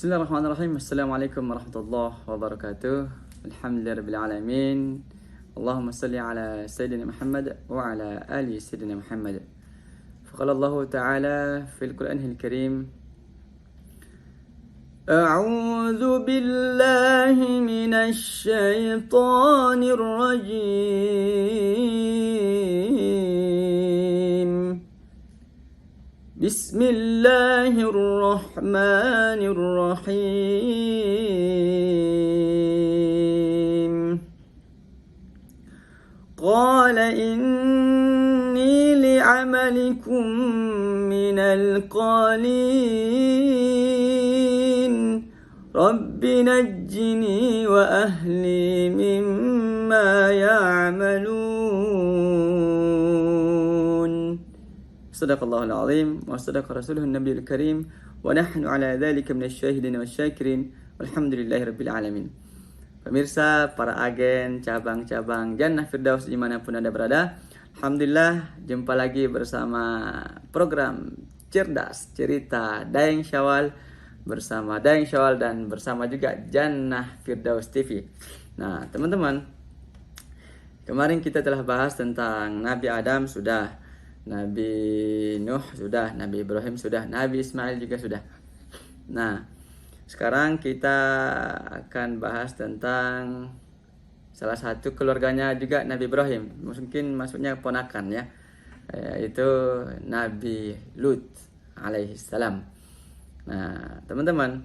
Bismillahirrahmanirrahim. Assalamualaikum warahmatullahi wabarakatuh. Alhamdulillahirabbil alamin. Allahumma salli ala sayyidina Muhammad wa ala ali sayyidina Muhammad. Faqala Allah Ta'ala fil Qur'anil Karim. A'udzu billahi minasy syaithanir rajim. Bismillahirrahmanirrahim. Qala inni li'amalikum minal qalin. Rabbi najjini wa ahli mimma ya'malun. Sadaqallahul azim wa sadaqa rasuluhun nabiyul karim wa nahnu ala dzalika minasyahidin wasyakirin walhamdulillahirabbil alamin. Pemirsa, para agen cabang-cabang Jannah Firdaus dimanapun Anda berada, alhamdulillah jumpa lagi bersama program Cerdas Cerita Daeng Syawal bersama Daeng Syawal dan bersama juga Jannah Firdaus TV. Nah, teman-teman, kemarin kita telah bahas tentang Nabi Adam sudah, Nabi Nuh sudah, Nabi Ibrahim sudah, Nabi Ismail juga sudah. Nah, sekarang kita akan bahas tentang salah satu keluarganya juga Nabi Ibrahim. Mungkin maksudnya ponakan ya, yaitu Nabi Lut alaihissalam. Nah, teman-teman,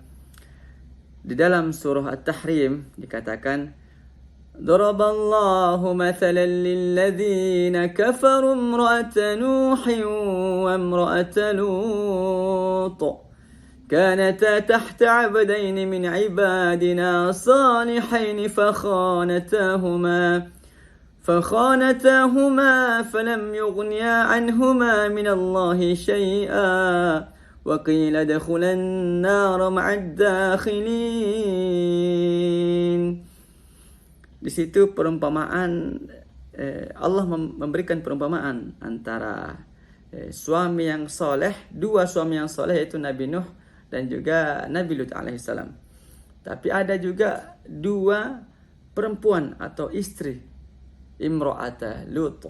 di dalam surah At-Tahrim dikatakan, ضرب الله مثلا للذين كفروا امرأة نوح وامرأة لوط كانتا تحت عبدين من عبادنا صالحين فخانتاهما فلم يغنيا عنهما من الله شيئا وقيل ادخلا النار مع الداخلين. Di situ perumpamaan, Allah memberikan perumpamaan antara suami yang soleh, dua suami yang soleh, yaitu Nabi Nuh dan juga Nabi Lut alaihissalam. Tapi ada juga dua perempuan atau istri, Imro'ata Lut,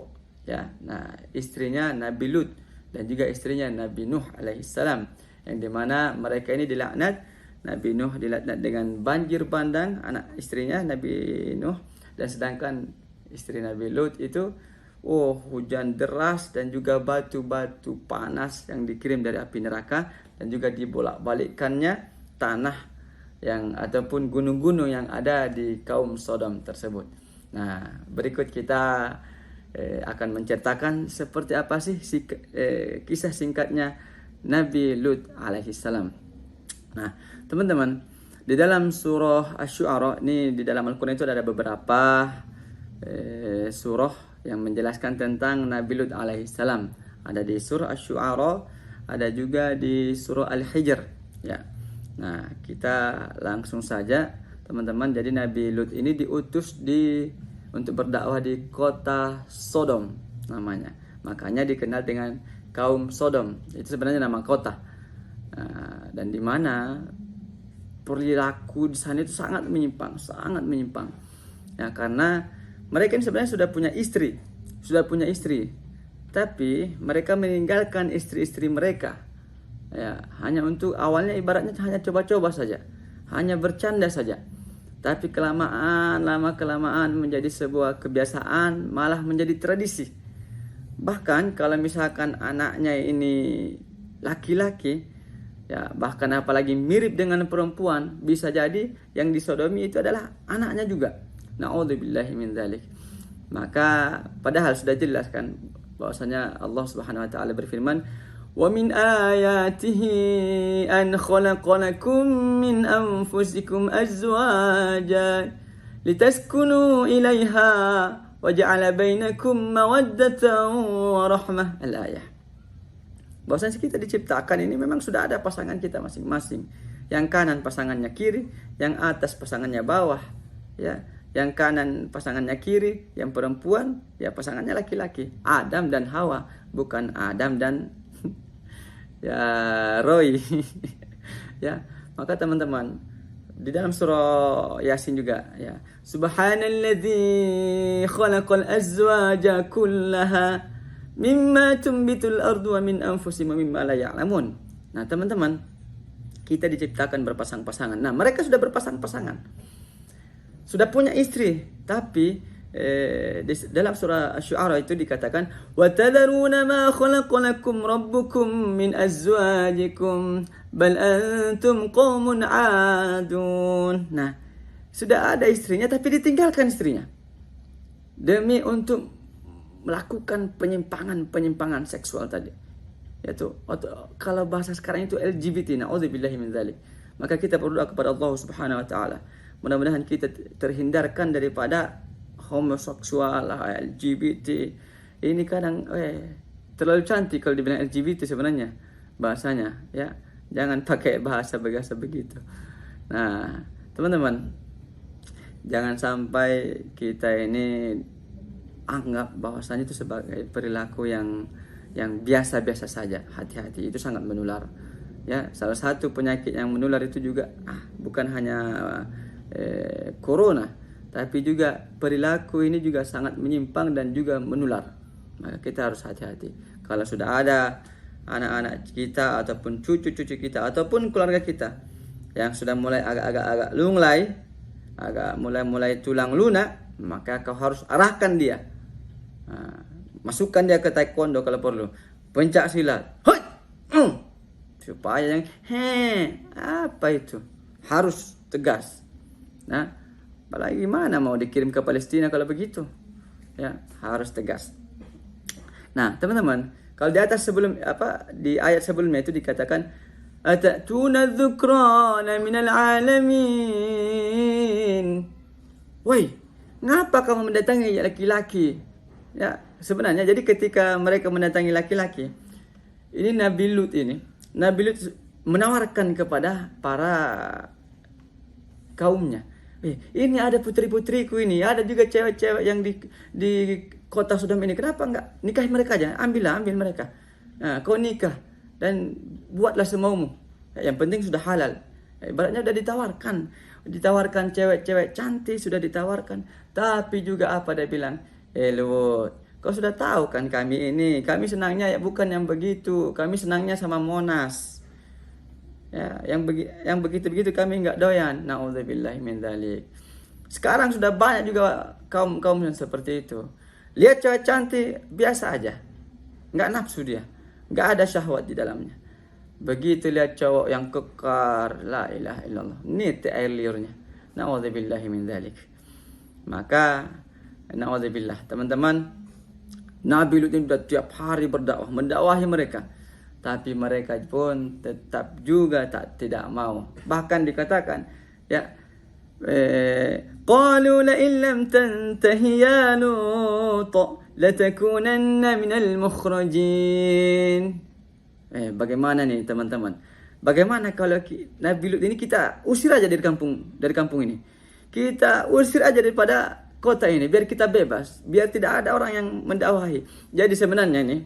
ya. Nah, istrinya Nabi Lut dan juga istrinya Nabi Nuh alaihissalam, yang dimana mereka ini dilaknat. Nabi Nuh dilaknat dengan banjir bandang, anak istrinya Nabi Nuh, dan sedangkan istri Nabi Lut itu hujan deras dan juga batu-batu panas yang dikirim dari api neraka, dan juga dibolak-balikkannya tanah yang ataupun gunung-gunung yang ada di kaum Sodom tersebut. Nah, berikut kita akan menceritakan seperti apa sih kisah singkatnya Nabi Lut alaihissalam. Nah, teman-teman, di dalam surah Asy-Syu'ara ini, di dalam Al-Quran itu ada beberapa surah yang menjelaskan tentang Nabi Lut alaihissalam. Ada di surah Asy-Syu'ara, ada juga di surah Al-Hijr, ya. Nah, kita langsung saja, teman-teman. Jadi Nabi Lut ini diutus untuk berdakwah di kota Sodom namanya. Makanya dikenal dengan kaum Sodom. Itu sebenarnya nama kota. Dan di mana perilaku di sana itu sangat menyimpang. Ya, karena mereka ini sebenarnya sudah punya istri, tapi mereka meninggalkan istri-istri mereka. Ya, hanya untuk awalnya ibaratnya hanya coba-coba saja, hanya bercanda saja. Tapi lama kelamaan menjadi sebuah kebiasaan, malah menjadi tradisi. Bahkan kalau misalkan anaknya ini laki-laki, ya, bahkan apalagi mirip dengan perempuan, bisa jadi yang disodomi itu adalah anaknya juga. Na'udzubillahi min dzalik. Maka padahal sudah jelaskan bahwasanya Allah Subhanahu wa taala berfirman, "Wa min ayatihi an khalaqalakum min anfusikum azwajan litaskunu ilaiha wa ja'ala bainakum mawaddatan wa rahmah." Al-ayah. Bahwasanya kita diciptakan ini memang sudah ada pasangan kita masing-masing. Yang kanan pasangannya kiri, yang atas pasangannya bawah, ya. Yang kanan pasangannya kiri, yang perempuan ya pasangannya laki-laki. Adam dan Hawa, bukan Adam dan ya Roy. Ya, Maka teman-teman, di dalam surah Yasin juga ya, subhanalladzi khalaqal azwaja kullaha mimma tumbitul ardu wa min anfusihim wa mimma la ya'lamun. Nah, teman-teman, kita diciptakan berpasang-pasangan. Nah, mereka sudah berpasang-pasangan. Sudah punya istri, tapi dalam surah Asy-Syu'ara itu dikatakan wa tadharuna ma khalaqalakum rabbukum min azwajikum bal antum qaumun 'adun. Nah, sudah ada istrinya tapi ditinggalkan istrinya demi untuk melakukan penyimpangan seksual tadi. Yaitu kalau bahasa sekarang itu LGBT, naudzubillahi min dzalik. Maka kita berdoa kepada Allah Subhanahu wa taala, mudah-mudahan kita terhindarkan daripada homoseksual, LGBT. Ini kadang terlalu cantik kalau dibilang LGBT sebenarnya bahasanya, ya. Jangan pakai bahasa begitu. Nah, teman-teman, jangan sampai kita ini anggap bahwasanya itu sebagai perilaku yang biasa-biasa saja. Hati-hati, itu sangat menular. Ya, salah satu penyakit yang menular itu juga bukan hanya corona, tapi juga perilaku ini juga sangat menyimpang dan juga menular. Maka kita harus hati-hati. Kalau sudah ada anak-anak kita ataupun cucu-cucu kita ataupun keluarga kita yang sudah mulai agak lunglai, agak mulai tulang lunak, maka kau harus arahkan dia. Masukkan dia ke taekwondo kalau perlu, pencak silat, supaya yang apa itu harus tegas. Nah, apalagi gimana mau dikirim ke Palestina kalau begitu, ya harus tegas. Nah, teman-teman, kalau di atas di ayat sebelumnya itu dikatakan atatuna dzukrana minal alamin. Woi, ngapa kamu mendatangi laki-laki? Ya, sebenarnya jadi ketika mereka mendatangi laki-laki, ini Nabi Lut menawarkan kepada para kaumnya, ini ada putri-putriku ini, ada juga cewek-cewek yang di kota Sodom ini, kenapa enggak nikahi mereka aja, ambil mereka. Nah, kau nikah dan buatlah semaumu, yang penting sudah halal. Ibaratnya sudah ditawarkan cewek-cewek cantik, sudah ditawarkan, tapi juga apa dia bilang, Lut, kau sudah tahu kan kami senangnya ya bukan yang begitu, kami senangnya sama Monas. Ya, yang begitu-begitu kami enggak doyan. Nauzubillahi min dzalik. Sekarang sudah banyak juga kaum yang seperti itu. Lihat cewek cantik biasa aja, enggak nafsu dia, enggak ada syahwat di dalamnya. Begitu lihat cowok yang kekar, la ilaha illallah, niti air liurnya. Nauzubillahi min dzalik. Maka naudzubillah, teman-teman, Nabi Lut ini tiap hari berdakwah, mendakwahi mereka, tapi mereka pun tetap juga tidak mau. Bahkan dikatakan, ya, qalu la in lam tantahi ya Lut latakunanna minal mukhrajin. Bagaimana nih teman-teman? Bagaimana kalau Nabi Lut ini kita usir aja dari kampung ini? Kita usir aja daripada kota ini biar kita bebas, biar tidak ada orang yang mendakwahi. Jadi sebenarnya ini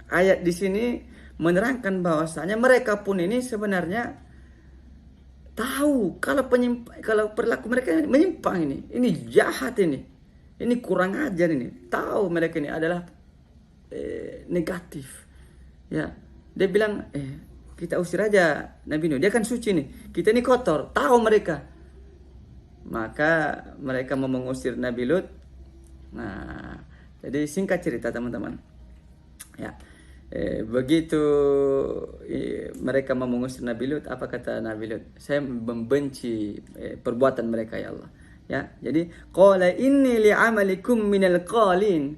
ayat di sini menerangkan bahwasanya mereka pun ini sebenarnya tahu kalau perilaku mereka menyimpang ini jahat ini kurang ajar ini. Tahu mereka ini adalah negatif. Ya, dia bilang kita usir aja Nabi Nuh, dia kan suci nih, kita ini kotor. Tahu mereka. Maka mereka mau mengusir Nabi Lut. Nah, jadi singkat cerita teman-teman, ya, begitu mereka mau mengusir Nabi Lut, apa kata Nabi Lut? Saya membenci perbuatan mereka ya Allah. Ya, jadi qala inni li'amalikum minal qalin.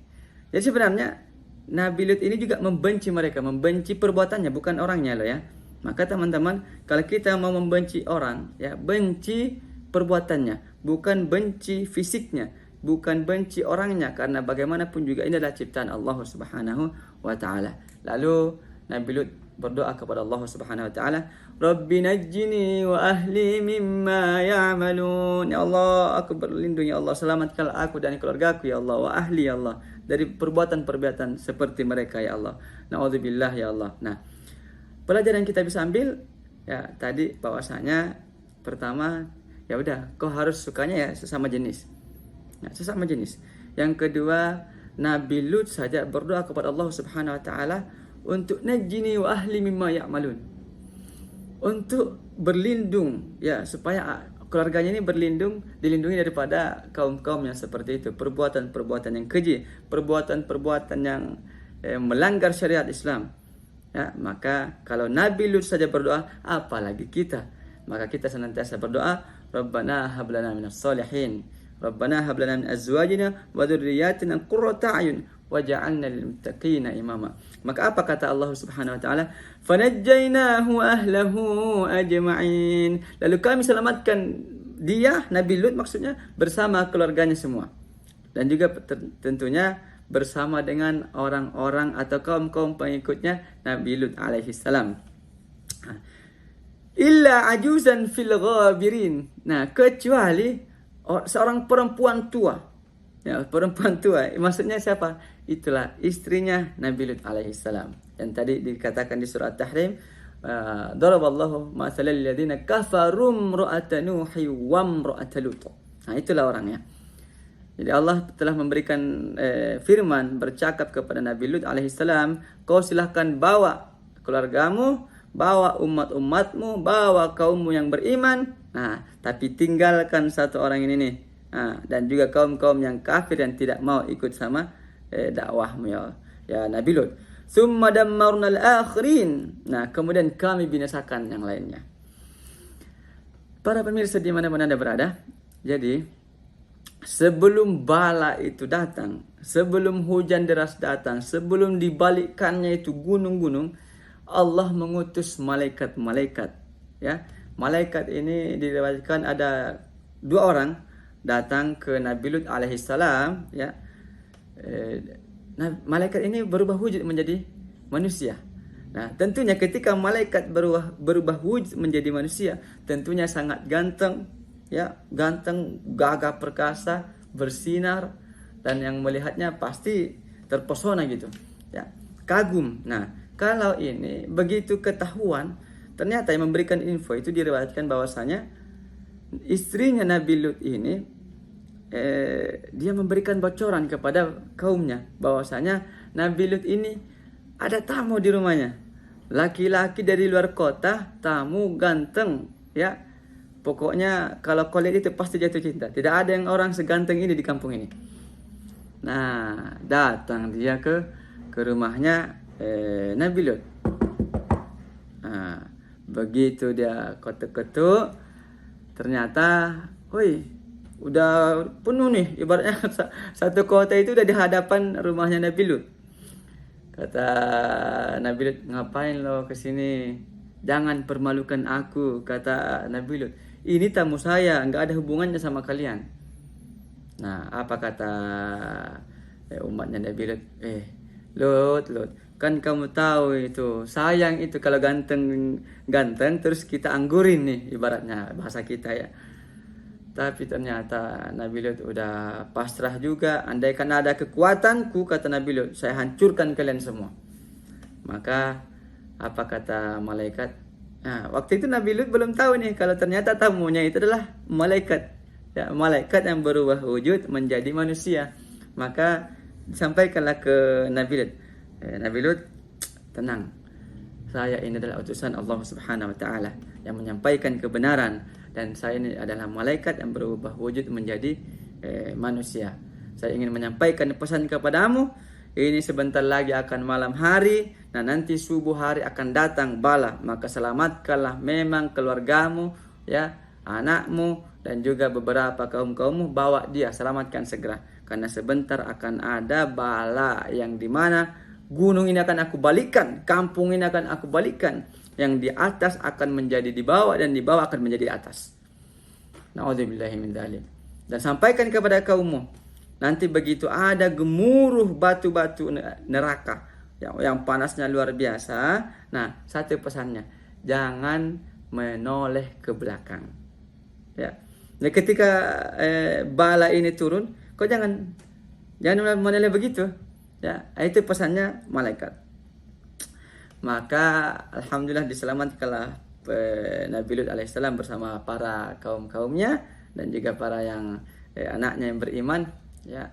Jadi sebenarnya Nabi Lut ini juga membenci mereka, membenci perbuatannya, bukan orangnya loh ya. Maka teman-teman, kalau kita mau membenci orang, ya benci perbuatannya, bukan benci fisiknya, bukan benci orangnya, karena bagaimanapun juga ini adalah ciptaan Allah Subhanahu wa taala. Lalu Nabi Lut berdoa kepada Allah Subhanahu wa taala, Rabbi najjini wa ahli mimma ya'malun. Ya Allah, aku berlindung ya Allah, selamatkanlah aku dan keluargaku ya Allah, wa ahli ya Allah, dari perbuatan-perbuatan seperti mereka ya Allah. Nauzubillah ya Allah. Nah, pelajaran yang kita bisa ambil Ya, tadi bahwasanya pertama ya udah kau harus sukanya ya sesama jenis. Ya, sesama jenis. Yang kedua, Nabi Lut saja berdoa kepada Allah Subhanahu wa taala untuk najini wa ahli mimma ya'malun. Untuk berlindung ya supaya keluarganya ini dilindungi daripada kaum-kaum yang seperti itu, perbuatan-perbuatan yang keji, perbuatan-perbuatan yang melanggar syariat Islam. Ya, maka kalau Nabi Lut saja berdoa, apalagi kita. Maka kita senantiasa berdoa, Rabbana hab lana minas solihin, Rabbana hab lana min azwajina wa dzurriyyatina qurrata a'yun waj'alna lil muttaqina imama. Maka apa kata Allah Subhanahu wa taala? Fanajjaynahu ahlahu ajma'in. Lalu kami selamatkan dia, Nabi Lut maksudnya, bersama keluarganya semua. Dan juga tentunya bersama dengan orang-orang atau kaum-kaum pengikutnya Nabi Lut alaihi salam. Illa ajuzan fil ghabirin. Nah, kecuali seorang perempuan tua. Ya, perempuan tua. Maksudnya siapa? Itulah istrinya Nabi Lut alaihi salam. Dan tadi dikatakan di surah Tahrim, daraballahu mathalan lil ladzina kafaru imra'ata nuhi wa imra'ata lut. Nah, itulah orangnya. Jadi Allah telah memberikan firman bercakap kepada Nabi Lut alaihissalam, kau silahkan bawa keluargamu, bawa umat-umatmu, bawa kaummu yang beriman. Nah, tapi tinggalkan satu orang ini nih. Nah, dan juga kaum-kaum yang kafir yang tidak mau ikut sama dakwahmu ya Nabi Lut. Tsumma dammarnal akhirin. Nah, kemudian kami binasakan yang lainnya. Para pemirsa di mana-mana Anda berada, jadi sebelum bala itu datang, sebelum hujan deras datang, sebelum dibalikkannya itu gunung-gunung, Allah mengutus malaikat-malaikat. Ya, malaikat ini diriwayatkan ada 2 orang datang ke Nabi Lut alaihissalam. Ya, malaikat ini berubah wujud menjadi manusia. Nah, tentunya ketika malaikat berubah wujud menjadi manusia, tentunya sangat ganteng. Ya, ganteng, gagah perkasa, bersinar, dan yang melihatnya pasti terpesona gitu. Ya, kagum. Nah, kalau ini begitu ketahuan, ternyata yang memberikan info itu diriwayatkan bahwasanya istrinya Nabi Lut ini dia memberikan bocoran kepada kaumnya bahwasanya Nabi Lut ini ada tamu di rumahnya. Laki-laki dari luar kota, tamu ganteng, ya. Pokoknya kalau kau lihat itu pasti jatuh cinta. Tidak ada yang orang seganteng ini di kampung ini. Nah, datang dia ke rumahnya Nabi Lut. Nah, begitu dia ketuk-ketuk, ternyata, woi, udah penuh nih. Ibaratnya satu kota itu udah di hadapan rumahnya Nabi Lut. Kata Nabi Lut, ngapain lo kesini? Jangan permalukan aku, kata Nabi Lut. Ini tamu saya, nggak ada hubungannya sama kalian. Nah, apa kata umatnya Nabi Lut? Lut, kan kamu tahu itu, sayang itu kalau ganteng terus kita anggurin nih, ibaratnya bahasa kita ya. Tapi ternyata Nabi Lut udah pasrah juga. Andaikan ada kekuatanku, kata Nabi Lut, saya hancurkan kalian semua. Maka apa kata malaikat? Nah, waktu itu Nabi Lut belum tahu nih kalau ternyata tamunya itu adalah malaikat. Ya, malaikat yang berubah wujud menjadi manusia. Maka disampaikanlah ke Nabi Lut. Nabi Lut, tenang. Saya ini adalah utusan Allah Subhanahu wa taala yang menyampaikan kebenaran, dan saya ini adalah malaikat yang berubah wujud menjadi manusia. Saya ingin menyampaikan pesan kepadamu. Ini sebentar lagi akan malam hari. Nah, nanti subuh hari akan datang bala. Maka selamatkanlah memang keluargamu, ya, anakmu, dan juga beberapa kaum-kaummu. Bawa dia, selamatkan segera. Karena sebentar akan ada bala yang dimana gunung ini akan aku balikan, kampung ini akan aku balikan. Yang di atas akan menjadi di bawah, dan di bawah akan menjadi di atas. Na'udzubillahi min dzalik. Dan sampaikan kepada kaummu, nanti begitu ada gemuruh batu-batu neraka yang panasnya luar biasa. Nah, satu pesannya, jangan menoleh ke belakang. Ya. Nah, ketika bala ini turun, kau jangan menoleh begitu. Ya, itu pesannya malaikat. Maka alhamdulillah diselamatkanlah Nabi Lut alaihissalam bersama para kaumnya dan juga para yang anaknya yang beriman, ya.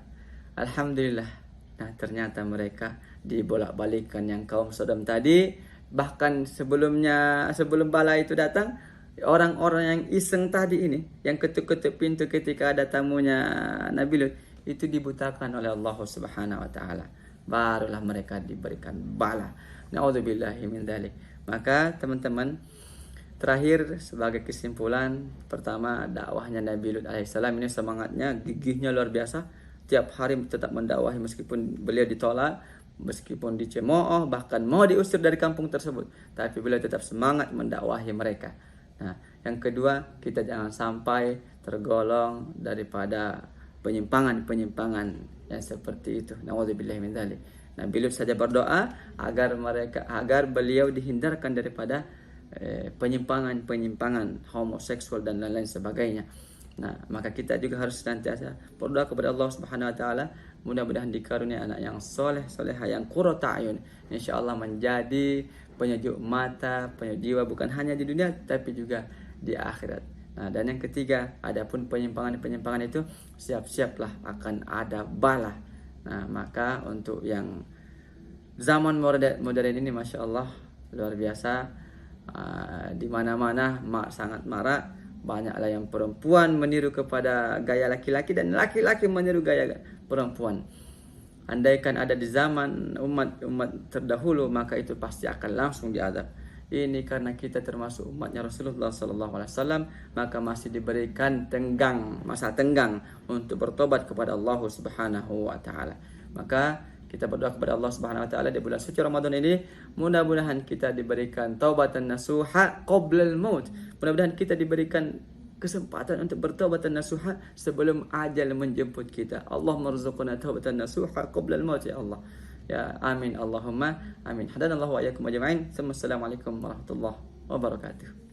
Alhamdulillah. Nah, ternyata mereka dibolak-balikan yang kaum Sodom tadi. Bahkan sebelum bala itu datang, orang-orang yang iseng tadi ini, yang ketuk-ketuk pintu ketika ada tamunya Nabi Lut, itu dibutakan oleh Allah Subhanahu wa taala. Barulah mereka diberikan bala. Nauzubillahi min dzalik. Maka teman-teman, terakhir sebagai kesimpulan, pertama dakwahnya Nabi Lut alaihissalam ini semangatnya, gigihnya luar biasa. Tiap hari tetap mendakwahi meskipun beliau ditolak, meskipun dicemooh, bahkan mau diusir dari kampung tersebut, tapi beliau tetap semangat mendakwahi mereka. Nah, yang kedua, kita jangan sampai tergolong daripada penyimpangan yang seperti itu. Nauzubillahi min dzalik. Nabi Lut saja berdoa agar beliau dihindarkan daripada penyimpangan homoseksual dan lain-lain sebagainya. Nah, maka kita juga harus senantiasa berdoa kepada Allah Subhanahu wa taala, mudah-mudahan dikaruniai anak yang soleh-solehah yang qurrata ayun, insyaallah menjadi penyejuk mata, penyejuk jiwa, bukan hanya di dunia tapi juga di akhirat. Nah, dan yang ketiga, adapun penyimpangan itu, siap-siaplah akan ada bala. Nah, maka untuk yang zaman modern ini, masya Allah, luar biasa, di mana-mana sangat marak. Banyaklah yang perempuan meniru kepada gaya laki-laki dan laki-laki meniru gaya perempuan. Andaikan ada di zaman umat terdahulu, maka itu pasti akan langsung diazab. Ini karena kita termasuk umatnya Rasulullah SAW, maka masih diberikan masa tenggang untuk bertobat kepada Allah Subhanahu wa taala. Maka kita berdoa kepada Allah Subhanahu wa taala di bulan suci Ramadan ini, mudah-mudahan kita diberikan taubatan nasuha qoblal maut. Mudah-mudahan kita diberikan kesempatan untuk bertaubatan nasuha sebelum ajal menjemput kita. Allah marzuqna taubatan nasuha qoblal maut, ya Allah. Ya amin Allahumma amin. Hadanallahu wa iyyakum ajma'in. Assalamualaikum warahmatullahi wabarakatuh.